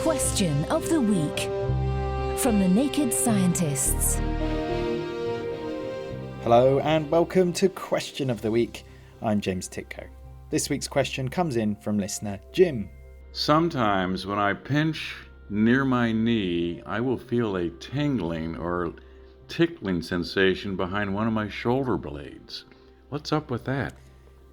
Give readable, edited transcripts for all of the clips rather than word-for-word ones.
Question of the Week from the Naked Scientists. Hello and welcome to Question of the Week. I'm James Titko. This week's question comes in from listener Jim. Sometimes when I pinch near my knee, I will feel a tingling or tickling sensation behind one of my shoulder blades. What's up with that?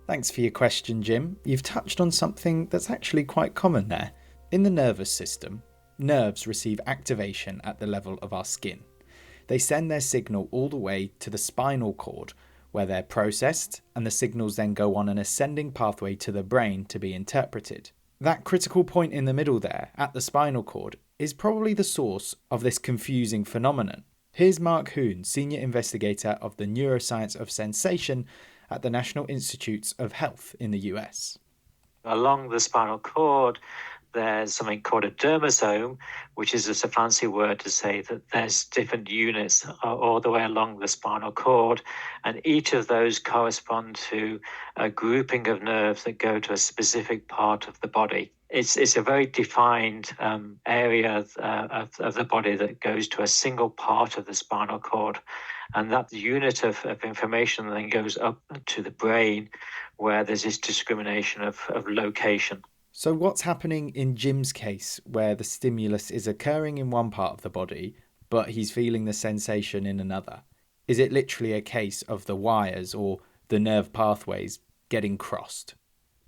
Thanks for your question, Jim. You've touched on something that's actually quite common there. In the nervous system, nerves receive activation at the level of our skin. They send their signal all the way to the spinal cord, where they're processed, and the signals then go on an ascending pathway to the brain to be interpreted. That critical point in the middle there, at the spinal cord, is probably the source of this confusing phenomenon. Here's Mark Hoon, Senior Investigator of the Neuroscience of Sensation at the National Institutes of Health in the US. Along the spinal cord, there's something called a dermosome, which is just a fancy word to say that there's different units all the way along the spinal cord, and each of those correspond to a grouping of nerves that go to a specific part of the body. It's a very defined area of the body that goes to a single part of the spinal cord. And that unit of information then goes up to the brain, where there's this discrimination of location. So what's happening in Jim's case, where the stimulus is occurring in one part of the body, but he's feeling the sensation in another? Is it literally a case of the wires or the nerve pathways getting crossed?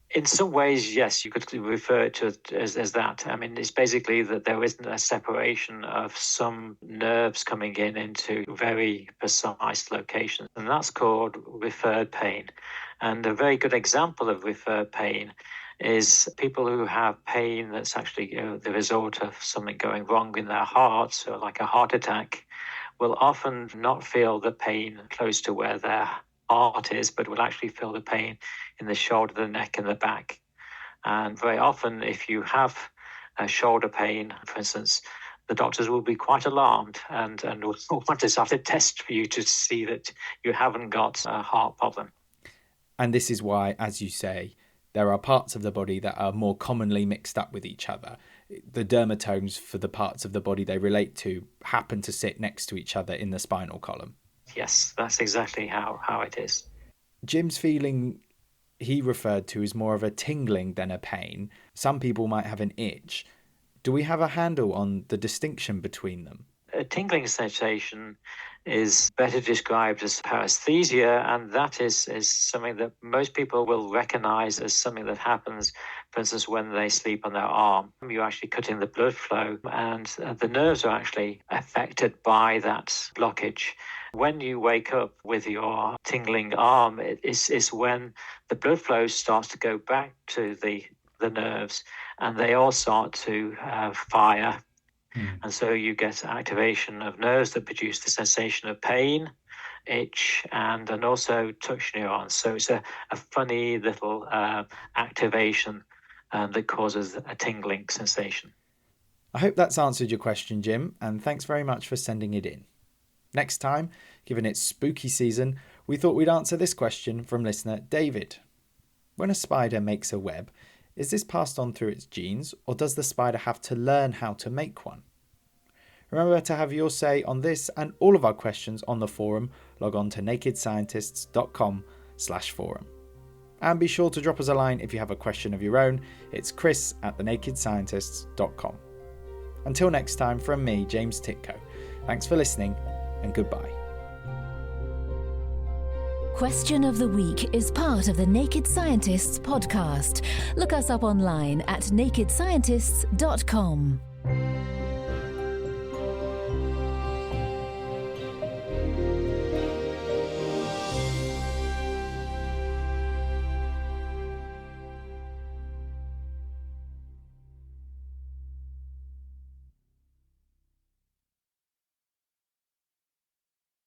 In some ways, yes, you could refer to it as that. I mean, it's basically that there isn't a separation of some nerves coming into very precise locations, and that's called referred pain. And a very good example of referred pain is people who have pain that's actually the result of something going wrong in their heart, so like a heart attack, will often not feel the pain close to where their heart is, but will actually feel the pain in the shoulder, the neck, and the back. And very often, if you have a shoulder pain, for instance, the doctors will be quite alarmed and will want to start a test for you to see that you haven't got a heart problem. And this is why, as you say, there are parts of the body that are more commonly mixed up with each other. The dermatomes for the parts of the body they relate to happen to sit next to each other in the spinal column. Yes, that's exactly how it is. Jim's feeling he referred to is more of a tingling than a pain. Some people might have an itch. Do we have a handle on the distinction between them? A tingling sensation is better described as paresthesia, and that is something that most people will recognize as something that happens, for instance, when they sleep on their arm. You're actually cutting the blood flow, and the nerves are actually affected by that blockage. When you wake up with your tingling arm, it's when the blood flow starts to go back to the nerves, and they all start to fire. And so you get activation of nerves that produce the sensation of pain, itch, and also touch neurons. So it's a funny little activation that causes a tingling sensation. I hope that's answered your question, Jim, and thanks very much for sending it in. Next time, given it's spooky season, we thought we'd answer this question from listener David. When a spider makes a web, is this passed on through its genes, or does the spider have to learn how to make one? Remember to have your say on this and all of our questions on the forum. Log on to nakedscientists.com/forum. And be sure to drop us a line if you have a question of your own. It's chris@thenakedscientists.com. Until next time, from me, James Titko. Thanks for listening, and goodbye. Question of the Week is part of the Naked Scientists podcast. Look us up online at nakedscientists.com.